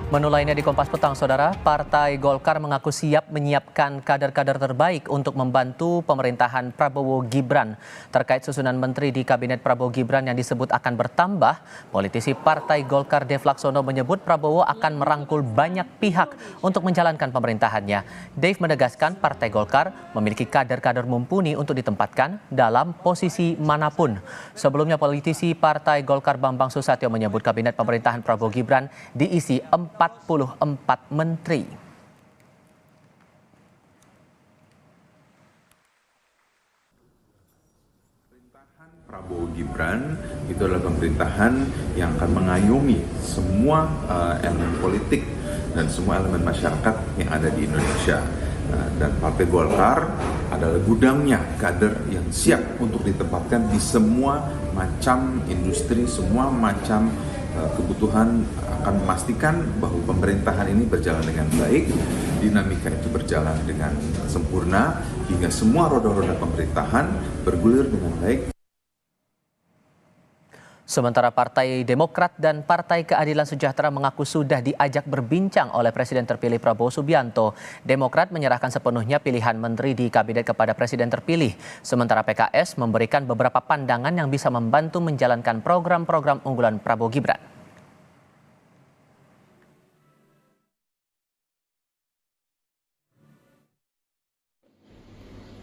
Menu lainnya di Kompas Petang, Saudara, Partai Golkar mengaku siap menyiapkan kader-kader terbaik untuk membantu pemerintahan Prabowo Gibran. Terkait susunan menteri di Kabinet Prabowo Gibran yang disebut akan bertambah, politisi Partai Golkar Dev Laksono menyebut Prabowo akan merangkul banyak pihak untuk menjalankan pemerintahannya. Dev menegaskan Partai Golkar memiliki kader-kader mumpuni untuk ditempatkan dalam posisi manapun. Sebelumnya politisi Partai Golkar Bambang Susatyo menyebut Kabinet pemerintahan Prabowo Gibran diisi 44 menteri. Pemerintahan Prabowo Gibran itu adalah pemerintahan yang akan mengayomi semua elemen politik dan semua elemen masyarakat yang ada di Indonesia. Dan Partai Golkar adalah gudangnya kader yang siap untuk ditempatkan di semua macam industri, semua macam kebutuhan, akan memastikan bahwa pemerintahan ini berjalan dengan baik, dinamika itu berjalan dengan sempurna, hingga semua roda-roda pemerintahan bergulir dengan baik. Sementara Partai Demokrat dan Partai Keadilan Sejahtera mengaku sudah diajak berbincang oleh Presiden terpilih Prabowo Subianto. Demokrat menyerahkan sepenuhnya pilihan menteri di kabinet kepada Presiden terpilih. Sementara PKS memberikan beberapa pandangan yang bisa membantu menjalankan program-program unggulan Prabowo Gibran.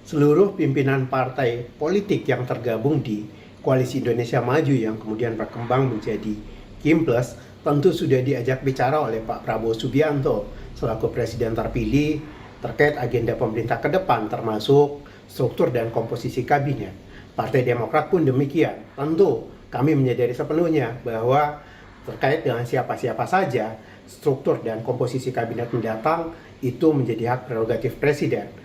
Seluruh pimpinan partai politik yang tergabung di Koalisi Indonesia Maju yang kemudian berkembang menjadi Kim-Plus tentu sudah diajak bicara oleh Pak Prabowo Subianto selaku Presiden terpilih terkait agenda pemerintah ke depan termasuk struktur dan komposisi kabinet. Partai Demokrat pun demikian. Tentu kami menyadari sepenuhnya bahwa terkait dengan siapa-siapa saja struktur dan komposisi kabinet mendatang itu menjadi hak prerogatif Presiden.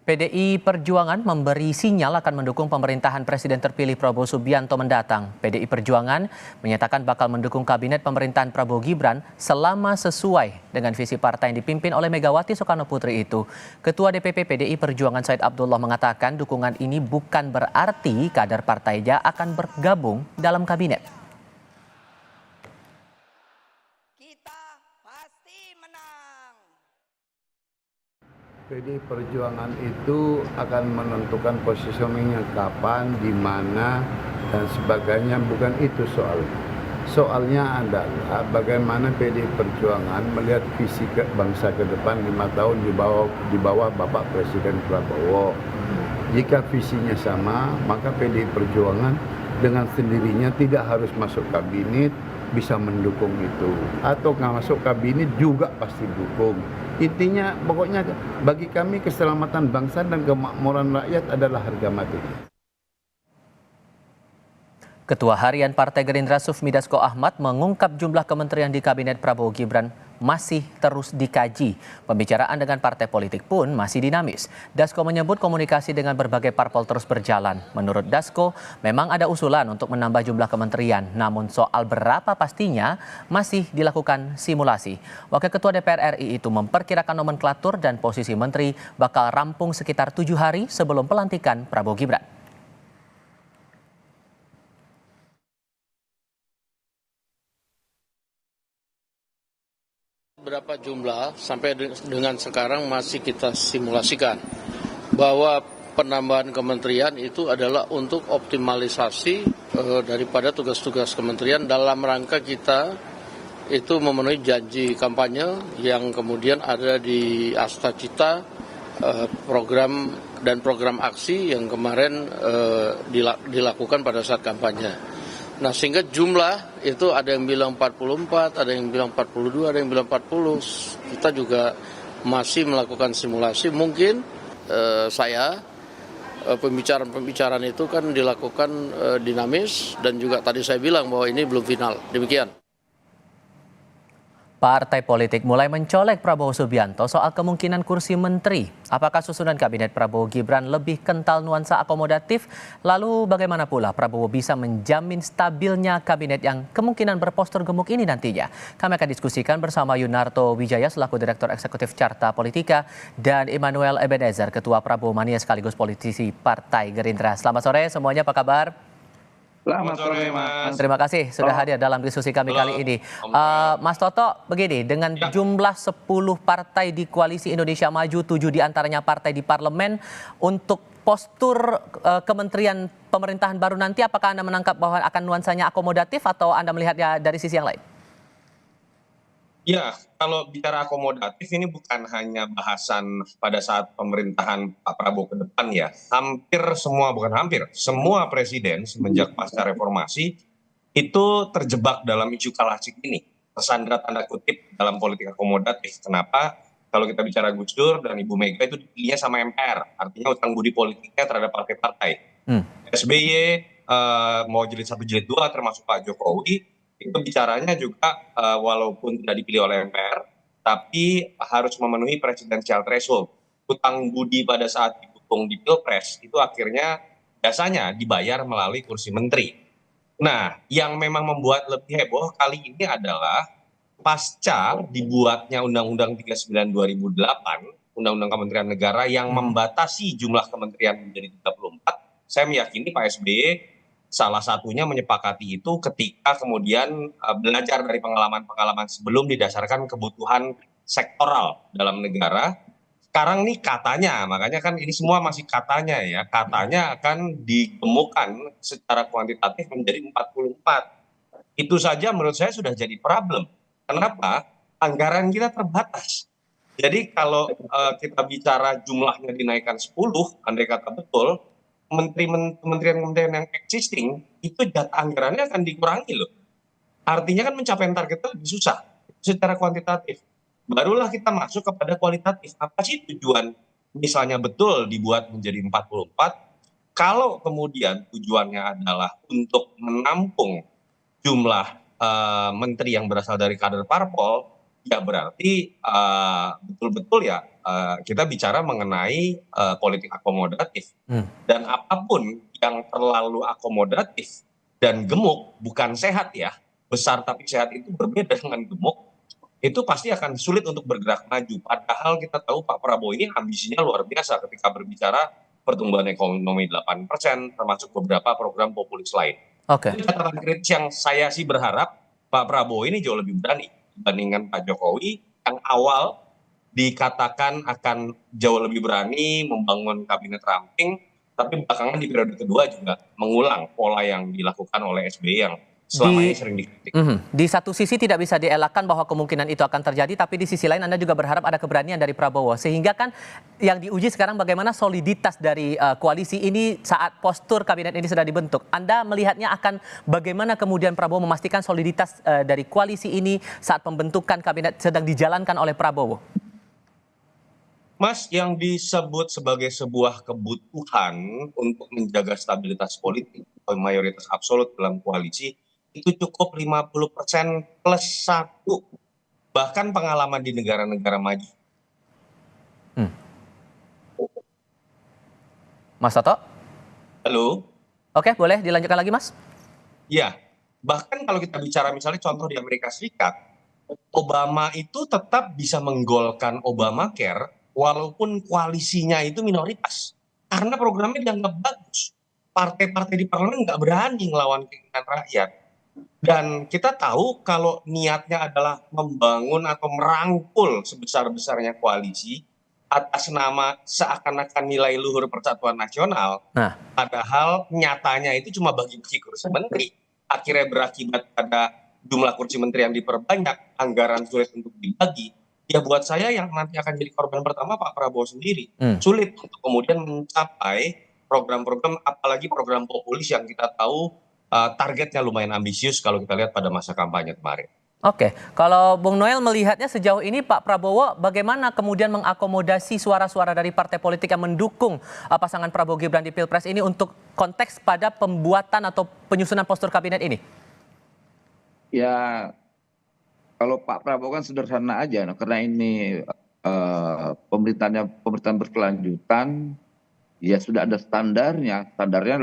PDI Perjuangan memberi sinyal akan mendukung pemerintahan Presiden terpilih Prabowo Subianto mendatang. PDI Perjuangan menyatakan bakal mendukung kabinet pemerintahan Prabowo Gibran selama sesuai dengan visi partai yang dipimpin oleh Megawati Soekarno Putri itu. Ketua DPP PDI Perjuangan Said Abdullah mengatakan dukungan ini bukan berarti kader partainya akan bergabung dalam kabinet. PDI Perjuangan itu akan menentukan positioningnya kapan, di mana, dan sebagainya. Bukan itu soalnya. Soalnya adalah bagaimana PDI Perjuangan melihat visi bangsa ke depan 5 tahun di bawah Bapak Presiden Prabowo. Jika visinya sama, maka PDI Perjuangan dengan sendirinya tidak harus masuk kabinet, bisa mendukung itu. Atau nggak masuk kabinet juga pasti dukung. Intinya pokoknya bagi kami keselamatan bangsa dan kemakmuran rakyat adalah harga mati. Ketua Harian Partai Gerindra Sufmi Dasko Ahmad mengungkap jumlah kementerian di Kabinet Prabowo Gibran masih terus dikaji. Pembicaraan dengan partai politik pun masih dinamis. Dasko menyebut komunikasi dengan berbagai parpol terus berjalan. Menurut Dasko, memang ada usulan untuk menambah jumlah kementerian. Namun soal berapa pastinya masih dilakukan simulasi. Wakil Ketua DPR RI itu memperkirakan nomenklatur dan posisi menteri bakal rampung sekitar 7 hari sebelum pelantikan Prabowo Gibran. Berapa jumlah sampai dengan sekarang masih kita simulasikan bahwa penambahan kementerian itu adalah untuk optimalisasi daripada tugas-tugas kementerian dalam rangka kita itu memenuhi janji kampanye yang kemudian ada di Asta Cita, program dan program aksi yang kemarin dilakukan pada saat kampanye. Nah, sehingga jumlah itu ada yang bilang 44, ada yang bilang 42, ada yang bilang 40. Kita juga masih melakukan simulasi. Mungkin pembicaraan itu kan dilakukan dinamis dan juga tadi saya bilang bahwa ini belum final. Demikian. Partai politik mulai mencolek Prabowo Subianto soal kemungkinan kursi menteri. Apakah susunan kabinet Prabowo Gibran lebih kental nuansa akomodatif? Lalu bagaimana pula Prabowo bisa menjamin stabilnya kabinet yang kemungkinan berpostur gemuk ini nantinya? Kami akan diskusikan bersama Yunarto Wijaya selaku Direktur Eksekutif Carta Politika dan Immanuel Ebenezer, Ketua Prabowo Mania sekaligus politisi Partai Gerindra. Selamat sore semuanya, apa kabar? Selamat sore, Mas. Terima kasih sudah hadir dalam diskusi kami kali ini. Mas Toto, begini, dengan jumlah 10 partai di Koalisi Indonesia Maju, 7 diantaranya partai di parlemen, untuk postur kementerian pemerintahan baru nanti, apakah Anda menangkap bahwa akan nuansanya akomodatif atau Anda melihatnya dari sisi yang lain? Ya, kalau bicara akomodatif ini bukan hanya bahasan pada saat pemerintahan Pak Prabowo ke depan ya. Hampir semua, bukan hampir, semua presiden semenjak pasca reformasi itu terjebak dalam isu klasik ini. Tersandra tanda kutip dalam politik akomodatif. Kenapa? Kalau kita bicara Gus Dur dan Ibu Mega itu dipilihnya sama MPR. Artinya utang budi politiknya terhadap partai-partai. SBY mau jilid 1 jilid 2 termasuk Pak Jokowi, itu bicaranya juga walaupun tidak dipilih oleh MPR, tapi harus memenuhi presidensial threshold. Utang budi pada saat didukung di Pilpres itu akhirnya biasanya dibayar melalui kursi menteri. Nah, yang memang membuat lebih heboh kali ini adalah pasca dibuatnya Undang-Undang 39 2008, Undang-Undang Kementerian Negara yang membatasi jumlah kementerian menjadi 34, saya meyakini Pak SBY salah satunya menyepakati itu ketika kemudian belajar dari pengalaman-pengalaman sebelum didasarkan kebutuhan sektoral dalam negara. Sekarang nih katanya, makanya kan ini semua masih katanya ya, katanya akan digemukkan secara kuantitatif menjadi 44. Itu saja menurut saya sudah jadi problem. Kenapa? Anggaran kita terbatas. Jadi kalau kita bicara jumlahnya dinaikkan 10, andai kata betul, kementerian-kementerian yang existing itu jatah anggarannya akan dikurangi loh. Artinya kan mencapai target itu lebih susah secara kuantitatif. Barulah kita masuk kepada kualitatif. Apa sih tujuan misalnya betul dibuat menjadi 44, kalau kemudian tujuannya adalah untuk menampung jumlah menteri yang berasal dari kader parpol, ya berarti betul-betul ya kita bicara mengenai politik akomodatif. Dan apapun yang terlalu akomodatif dan gemuk, bukan sehat ya, besar tapi sehat itu berbeda dengan gemuk, itu pasti akan sulit untuk bergerak maju. Padahal kita tahu Pak Prabowo ini ambisinya luar biasa ketika berbicara pertumbuhan ekonomi 8%, termasuk beberapa program populis lain. Itu catatan kritis yang saya sih berharap Pak Prabowo ini jauh lebih berani dibandingkan Pak Jokowi yang awal dikatakan akan jauh lebih berani membangun kabinet ramping, tapi belakangan di periode kedua juga mengulang pola yang dilakukan oleh SBY yang selama ini sering dikritik. Di satu sisi tidak bisa dielakkan bahwa kemungkinan itu akan terjadi, tapi di sisi lain Anda juga berharap ada keberanian dari Prabowo. Sehingga kan yang diuji sekarang bagaimana soliditas dari koalisi ini saat postur kabinet ini sudah dibentuk. Anda melihatnya akan bagaimana kemudian Prabowo memastikan soliditas dari koalisi ini saat pembentukan kabinet sedang dijalankan oleh Prabowo? Mas, yang disebut sebagai sebuah kebutuhan untuk menjaga stabilitas politik mayoritas absolut dalam koalisi itu cukup 50% plus 1. Bahkan pengalaman di negara-negara maju. Mas Toto? Halo? Oke, boleh dilanjutkan lagi, Mas? Ya, bahkan kalau kita bicara misalnya contoh di Amerika Serikat, Obama itu tetap bisa menggolkan Obamacare walaupun koalisinya itu minoritas. Karena programnya dianggap bagus. Partai-partai di parlemen nggak berani ngelawan keinginan rakyat. Dan kita tahu kalau niatnya adalah membangun atau merangkul sebesar-besarnya koalisi atas nama seakan-akan nilai luhur persatuan nasional, padahal nyatanya itu cuma bagi-bagi kursi menteri. Akhirnya berakibat pada jumlah kursi menteri yang diperbanyak, anggaran sulit untuk dibagi. Ya buat saya yang nanti akan jadi korban pertama Pak Prabowo sendiri. Sulit untuk kemudian mencapai program-program, apalagi program populis yang kita tahu targetnya lumayan ambisius kalau kita lihat pada masa kampanye kemarin. Oke, kalau Bung Noel melihatnya sejauh ini Pak Prabowo bagaimana kemudian mengakomodasi suara-suara dari partai politik yang mendukung pasangan Prabowo Gibran di Pilpres ini untuk konteks pada pembuatan atau penyusunan postur kabinet ini? Ya, kalau Pak Prabowo kan sederhana aja, karena ini pemerintahan berkelanjutan, ya sudah ada standarnya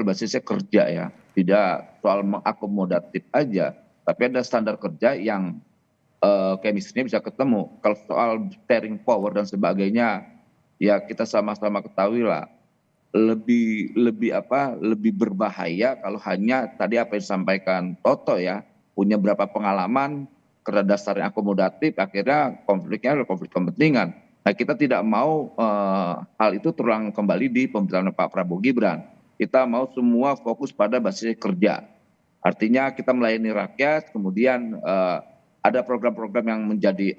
basisnya kerja ya. Tidak soal mengakomodatif aja, tapi ada standar kerja yang chemistry-nya bisa ketemu. Kalau soal sharing power dan sebagainya, ya kita sama-sama ketahui lah, lebih berbahaya kalau hanya tadi apa yang disampaikan Toto ya, punya berapa pengalaman karena dasarnya akomodatif, akhirnya konfliknya adalah konflik kepentingan. Nah, kita tidak mau hal itu terulang kembali di pemerintahan Pak Prabowo Gibran. Kita mau semua fokus pada basis kerja. Artinya kita melayani rakyat, kemudian ada program-program yang menjadi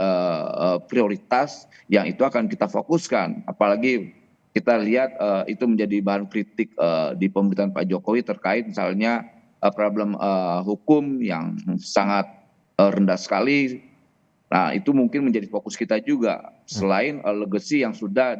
prioritas yang itu akan kita fokuskan. Apalagi kita lihat itu menjadi bahan kritik di pemerintahan Pak Jokowi terkait misalnya problem hukum yang sangat rendah sekali. Nah, itu mungkin menjadi fokus kita juga selain legacy yang sudah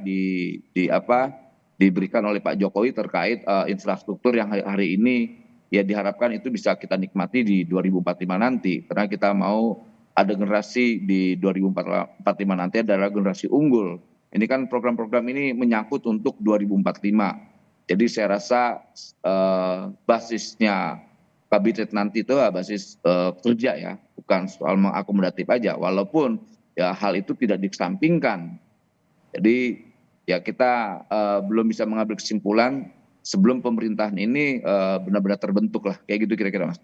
diberikan oleh Pak Jokowi terkait infrastruktur yang hari ini ya diharapkan itu bisa kita nikmati di 2045 nanti, karena kita mau ada generasi di 2045 nanti adalah generasi unggul. Ini kan program-program ini menyangkut untuk 2045. Jadi saya rasa basisnya kabinet nanti itu basis kerja ya, bukan soal mengakomodatif aja. Walaupun ya hal itu tidak dikesampingkan. Jadi ya kita belum bisa mengambil kesimpulan sebelum pemerintahan ini benar-benar terbentuk lah, kayak gitu kira-kira Mas.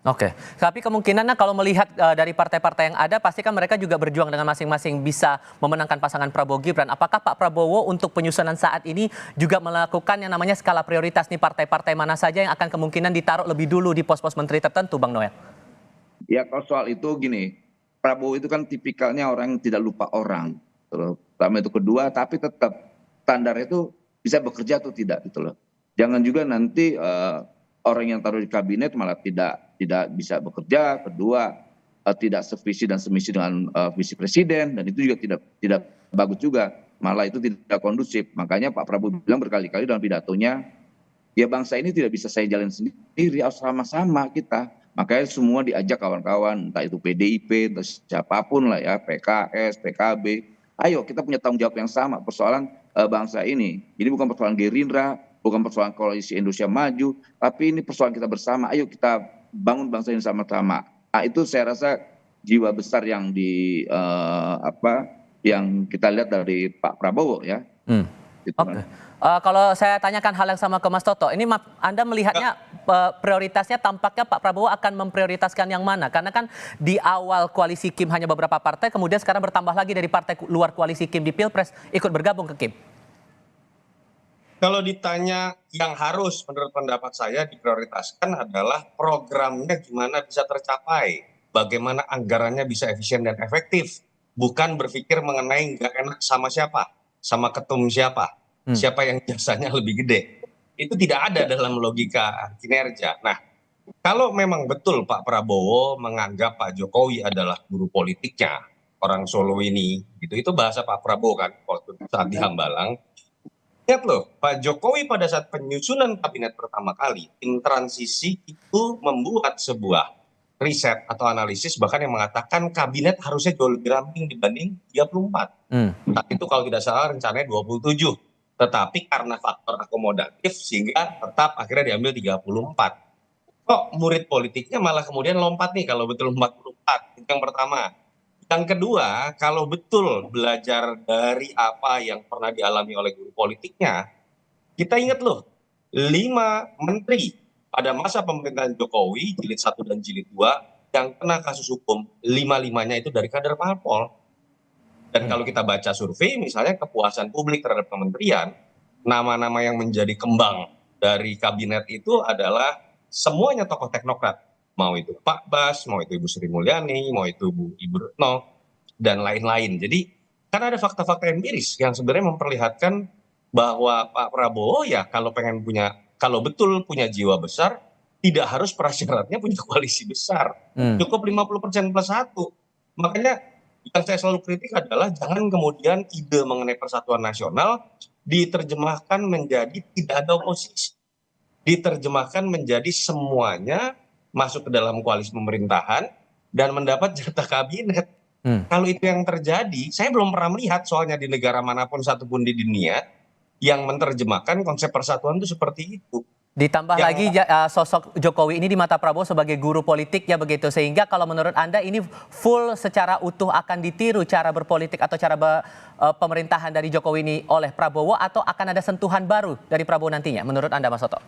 Oke, tapi kemungkinannya kalau melihat dari partai-partai yang ada, pasti kan mereka juga berjuang dengan masing-masing bisa memenangkan pasangan Prabowo Gibran. Apakah Pak Prabowo untuk penyusunan saat ini juga melakukan yang namanya skala prioritas nih, partai-partai mana saja yang akan kemungkinan ditaruh lebih dulu di pos-pos menteri tertentu, Bang Noel? Ya kalau soal itu gini, Prabowo itu kan tipikalnya orang yang tidak lupa orang. Pertama itu, kedua, tapi tetap standarnya itu bisa bekerja atau tidak gitu loh. Jangan juga nanti orang yang taruh di kabinet malah tidak bisa bekerja. Kedua, tidak sevisi dan semisi dengan visi presiden, dan itu juga tidak bagus juga. Malah itu tidak kondusif. Makanya Pak Prabowo bilang berkali-kali dalam pidatonya, ya bangsa ini tidak bisa saya jalan sendiri, harus sama-sama kita. Makanya semua diajak kawan-kawan, entah itu PDIP, entah siapapun lah ya, PKS, PKB. Ayo kita punya tanggung jawab yang sama persoalan bangsa ini. Ini bukan persoalan Gerindra, bukan persoalan koalisi Indonesia Maju, tapi ini persoalan kita bersama. Ayo kita bangun bangsa ini sama-sama. Nah, itu saya rasa jiwa besar yang yang kita lihat dari Pak Prabowo ya. Gitu, Oke. Kalau saya tanyakan hal yang sama ke Mas Toto, ini Anda melihatnya prioritasnya tampaknya Pak Prabowo akan memprioritaskan yang mana? Karena kan di awal koalisi Kim hanya beberapa partai, kemudian sekarang bertambah lagi dari partai luar koalisi Kim di Pilpres ikut bergabung ke Kim. Kalau ditanya yang harus menurut pendapat saya diprioritaskan adalah programnya gimana bisa tercapai, bagaimana anggarannya bisa efisien dan efektif, bukan berpikir mengenai nggak enak sama siapa, sama ketum siapa, siapa yang jasanya lebih gede. Itu tidak ada dalam logika kinerja. Nah, kalau memang betul Pak Prabowo menganggap Pak Jokowi adalah guru politiknya, orang Solo ini, gitu, itu bahasa Pak Prabowo kan waktu saat di Hambalang. Ingat loh, Pak Jokowi pada saat penyusunan kabinet pertama kali, tim transisi itu membuat sebuah riset atau analisis bahkan yang mengatakan kabinet harusnya jauh lebih ramping dibanding 34. Saat itu kalau tidak salah rencananya 27. Tetapi karena faktor akomodatif sehingga tetap akhirnya diambil 34. Kok murid politiknya malah kemudian lompat nih kalau betul 44. Itu yang pertama. Yang kedua, kalau betul belajar dari apa yang pernah dialami oleh guru politiknya, kita ingat loh, 5 menteri pada masa pemerintahan Jokowi, jilid 1 dan jilid 2, yang kena kasus hukum, 5-5-nya itu dari kader parpol. Dan kalau kita baca survei, misalnya kepuasan publik terhadap kementerian, nama-nama yang menjadi kembang dari kabinet itu adalah semuanya tokoh teknokrat. Mau itu Pak Bas, mau itu Ibu Sri Mulyani, mau itu Ibu Retno, dan lain-lain. Jadi kan ada fakta-fakta empiris yang sebenarnya memperlihatkan bahwa Pak Prabowo ya kalau betul punya jiwa besar, tidak harus prasyaratnya punya koalisi besar. Cukup 50% plus 1. Makanya yang saya selalu kritik adalah jangan kemudian ide mengenai persatuan nasional diterjemahkan menjadi tidak ada oposisi. Diterjemahkan menjadi semuanya masuk ke dalam koalisi pemerintahan dan mendapat jatah kabinet. Kalau itu yang terjadi, saya belum pernah melihat soalnya di negara manapun satupun di dunia yang menerjemahkan konsep persatuan itu seperti itu. Ditambah lagi sosok Jokowi ini di mata Prabowo sebagai guru politik ya begitu. Sehingga kalau menurut Anda ini full secara utuh akan ditiru cara berpolitik atau cara pemerintahan dari Jokowi ini oleh Prabowo, atau akan ada sentuhan baru dari Prabowo nantinya menurut Anda, Mas Toto?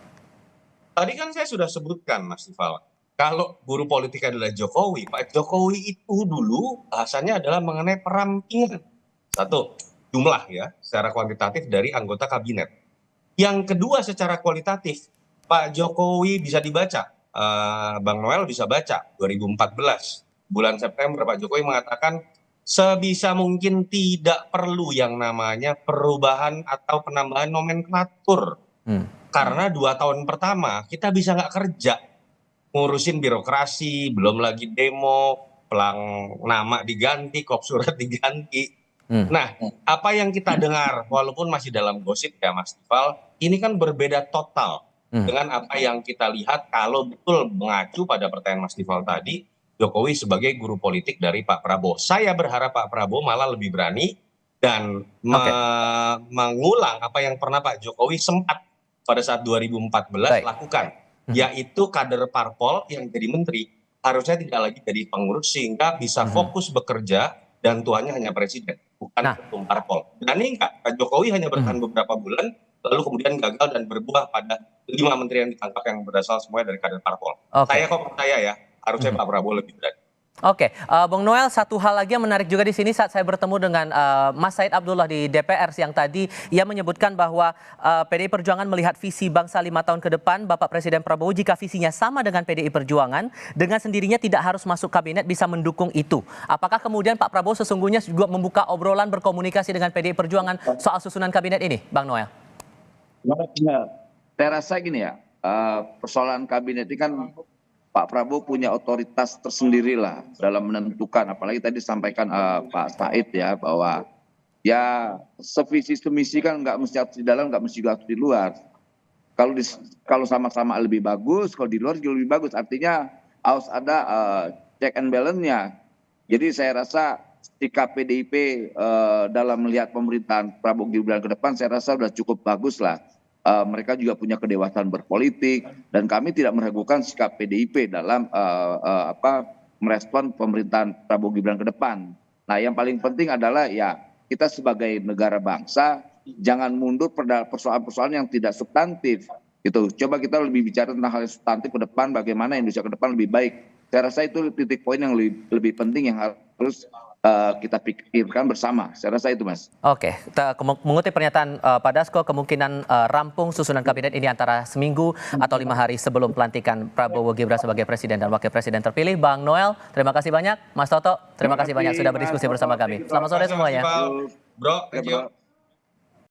Tadi kan saya sudah sebutkan, Mas Tifal, kalau guru politik adalah Jokowi, Pak Jokowi itu dulu bahasanya adalah mengenai perampingan. Satu, jumlah ya, secara kuantitatif dari anggota kabinet. Yang kedua secara kualitatif, Pak Jokowi bisa dibaca, Bang Noel bisa baca, 2014, bulan September Pak Jokowi mengatakan sebisa mungkin tidak perlu yang namanya perubahan atau penambahan nomenklatur. Karena 2 tahun pertama kita bisa nggak kerja, ngurusin birokrasi, belum lagi demo, pelang nama diganti, kop surat diganti. Nah, apa yang kita dengar, walaupun masih dalam gosip ya Mas Tifal, ini kan berbeda total dengan apa yang kita lihat kalau betul mengacu pada pertanyaan Mas Tifal tadi, Jokowi sebagai guru politik dari Pak Prabowo. Saya berharap Pak Prabowo malah lebih berani dan mengulang apa yang pernah Pak Jokowi sempat pada saat 2014 lakukan, yaitu kader parpol yang jadi menteri harusnya tidak lagi jadi pengurus sehingga bisa fokus bekerja dan tuannya hanya presiden, bukan ketum parpol. Berani nggak Pak Jokowi hanya bertahan beberapa bulan, lalu kemudian gagal dan berbuah pada 5 menteri yang ditangkap yang berasal semuanya dari kader parpol. Saya kok percaya ya, harusnya Pak Prabowo lebih berani. Oke, Bung Noel, satu hal lagi yang menarik juga di sini saat saya bertemu dengan Mas Said Abdullah di DPR siang tadi, ia menyebutkan bahwa PDI Perjuangan melihat visi bangsa 5 tahun ke depan, Bapak Presiden Prabowo jika visinya sama dengan PDI Perjuangan, dengan sendirinya tidak harus masuk kabinet bisa mendukung itu. Apakah kemudian Pak Prabowo sesungguhnya juga membuka obrolan berkomunikasi dengan PDI Perjuangan soal susunan kabinet ini, Bang Noel? Saya rasa gini ya, persoalan kabinet ini kan Pak Prabowo punya otoritas tersendiri lah dalam menentukan, apalagi tadi sampaikan Pak Said ya bahwa ya sevisi semisi kan nggak mesti harus di dalam, nggak mesti juga harus di luar. Kalau sama-sama lebih bagus, kalau di luar juga lebih bagus. Artinya harus ada check and balance-nya. Jadi saya rasa sikap PDIP dalam melihat pemerintahan Prabowo Gibran ke depan saya rasa sudah cukup bagus lah. Mereka juga punya kedewasaan berpolitik dan kami tidak meragukan sikap PDIP dalam merespon pemerintahan Prabowo Gibran ke depan. Nah, yang paling penting adalah ya kita sebagai negara bangsa jangan mundur pada persoalan-persoalan yang tidak substantif. Gitu. Coba kita lebih bicara tentang hal yang substantif ke depan, bagaimana Indonesia ke depan lebih baik. Saya rasa itu titik poin yang lebih penting yang harus kita pikirkan bersama. Saya rasa itu, Mas. Oke, kita mengutip pernyataan Pak Dasko, kemungkinan rampung susunan kabinet ini antara seminggu atau 5 hari sebelum pelantikan Prabowo Gibran sebagai presiden dan wakil presiden terpilih. Bang Noel, terima kasih banyak. Mas Toto, terima kasih banyak sudah berdiskusi bersama kami. Selamat sore semuanya. Bro, thank you.